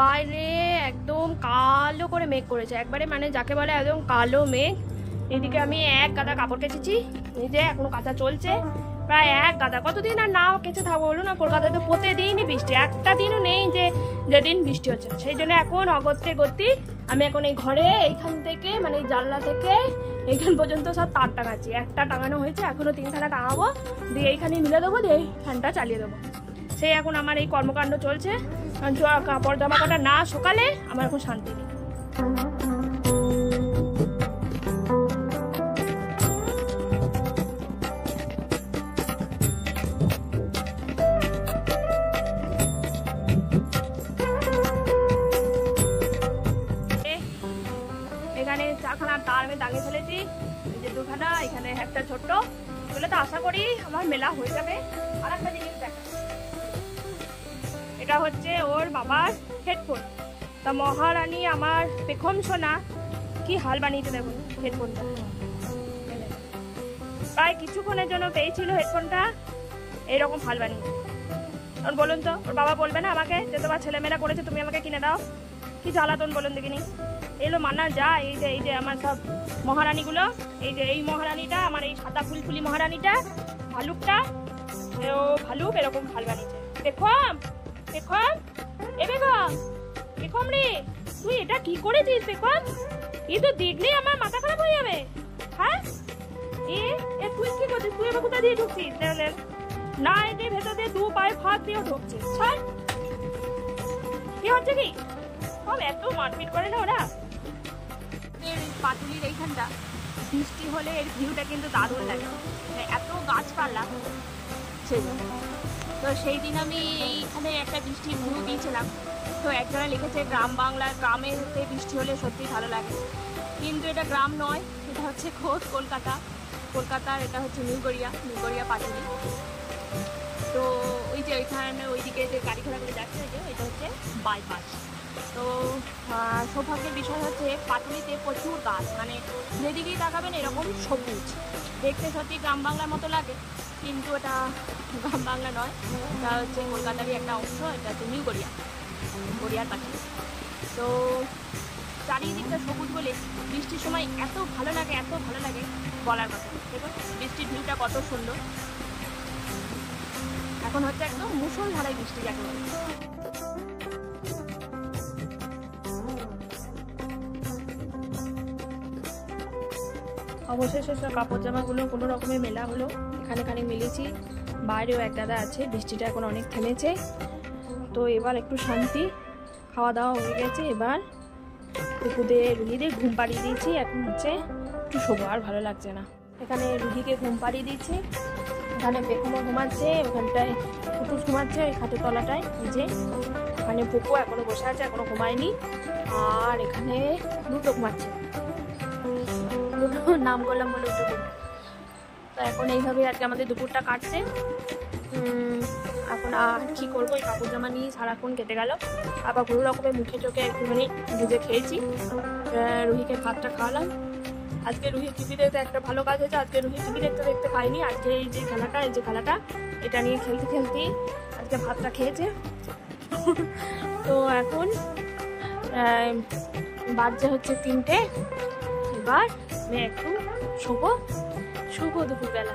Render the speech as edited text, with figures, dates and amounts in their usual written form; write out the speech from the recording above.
বাইরে একদম কালো করে মেঘ করেছে, একবারে মানে যাকে বলে একদম কালো মেঘ। এদিকে আমি এক গাদা কাপড় কেচেছি, এই যে এখনো কাচা চলছে প্রায় এক গাদা। কতদিন আর নাও কেচে থাকবো বলো না, কলকাতায় তো প্রতিদিনই বৃষ্টি, একটা দিনও নেই যে যেদিন বৃষ্টি হচ্ছে। সেই জন্য এখন অগত্যে গতি আমি এখন এই ঘরে এইখান থেকে মানে এই জানলা থেকে এইখান পর্যন্ত সব তার টাঙাচ্ছি। একটা টাঙানো হয়েছে, এখনো 3খানা টাঙাবো, দিয়ে এইখানে মিলে দেবো, দিয়ে ফ্যানটা চালিয়ে দেবো। সেই এখন আমার এই কর্মকাণ্ড চলছে। কাপড় জামা কাটা না সকালে আমার এখন শান্তি নেই। এখানে 4খানা তার আমি দাগিয়ে ফেলেছি, এই যে 2খানা, এখানে একটা ছোট্ট। এগুলো তো আশা করি আমার মেলা হয়ে যাবে। আর একটা জিনিস দেখা, এটা হচ্ছে ওর বাবার হেডফোন। তা মহারানী আমার পেখম সোনা কি হাল বানিয়েছে দেখুন হেডফোনটা। প্রায় কিছুক্ষণের জন্য পেয়েছিল হেডফোনটা, এইরকম হাল বানিয়েছে। কারণ বলুন তো, ওর বাবা বলবে না আমাকে যে তোমার ছেলেমেয়েরা করেছে তুমি আমাকে কিনে দাও? কি জ্বালাতন বলুন দেখিনি। এলো মানা যায়। এই যে আমার সব মহারানীগুলো, এই যে এই মহারানীটা আমার, এই সাদা ফুলফুলি মহারানীটা, ভালুকটা, ও ভালুক এরকম হাল বানিয়েছে। বেগম, বেগম, এ বেগম, বেগম রে, তুই এটা কি করেছিস বেগম? এই তো দেখলেই আমার মাথা খারাপ হয়ে যাবে। হ্যাঁ এ তুই কি করছিস? তুই এবার কোথা দিয়ে ঢুকছিস? না, এটি ভেতর দিয়ে 2 পায়ে ফাঁক দিয়েও ঢুকছিস। ছাড়, কি হচ্ছে কি? সব এত মারপিট করে না ওরা। পাটুলির এইখানটা বৃষ্টি হলে এর ভিউটা কিন্তু দারুণ লাগে, এত গাছপালা সেই জন্য। তো সেই দিন আমি এইখানে একটা বৃষ্টির ভিউ দিয়েছিলাম, তো একজনে লিখেছে গ্রাম বাংলার গ্রামেতে বৃষ্টি হলে সত্যি ভালো লাগে, কিন্তু এটা গ্রাম নয়, এটা হচ্ছে খোদ কলকাতা। কলকাতার এটা হচ্ছে নিউ গড়িয়া পাটুলি। তো ওই যে ওইখানে ওইদিকে যে গাড়ি ঘোড়াগুলো যাচ্ছে, এটা হচ্ছে বাইপাস। তো সৌভাগ্যের বিষয় হচ্ছে পাটুলিতে প্রচুর গাছ, মানে যেদিকেই তাকাবেন এরকম সবুজ, দেখতে সত্যি গ্রাম বাংলার মতো লাগে, কিন্তু এটা গ্রাম বাংলা নয়, এটা হচ্ছে কলকাতারই একটা অংশ। এটা হচ্ছে নিউ গড়িয়ার পাশে। তো চারিদিকটা সবুজ বলে বৃষ্টির সময় এত ভালো লাগে, এত ভালো লাগে বলার কথা। দেখুন বৃষ্টির ভিউটা কত সুন্দর। এখন হচ্ছে একদম মুষলধারায় বৃষ্টি যাকে বলে। অবশেষে সব কাপড় জামাগুলো কোনো রকমের মেলা হলো, এখানে খানিক মিলেছি, বাইরেও এক দাদা আছে। বৃষ্টিটা এখন অনেক থেমেছে, তো এবার একটু শান্তি। খাওয়া দাওয়া হয়ে গেছে, এবার কুকুদের রুহিদের ঘুম পাড়িয়ে দিয়েছি। এখন হচ্ছে একটু শোবো, আর ভালো লাগছে না। এখানে রুহিকে ঘুম পাড়িয়ে দিয়েছি, এখানে বেকুমো ঘুমাচ্ছে, ওখানটায় কুকুর ঘুমাচ্ছে ওই খাটের তলাটায় নিচে। এখানে পুকু এখনো বসে আছে, এখনো ঘুমায়নি। আর এখানে দুটো ঘুমাচ্ছে, নাম করলাম বলে উঠে। তো এখন এইভাবে আজকে আমাদের দুপুরটা কাটছে। এখন আর কি করবো, এই কাপড় জামা নিয়ে সারাক্ষণ কেটে গেল। আবার কোনো রকমের মুখে চোখে একটুখানি ভুজে খেয়েছি, রুহিকে ভাতটা খাওয়ালাম। আজকে রুহি টিভি দেখতে একটা ভালো কাজ হয়েছে, আজকে রুহি টিভি দেখতে খাইনি। আজকে এই যে খেলাটা এটা নিয়ে খেলতে আজকে ভাতটা খেয়েছে। তো এখন বাজে হচ্ছে 3টে। এবার আমি একটু শুভ দুপুরবেলা।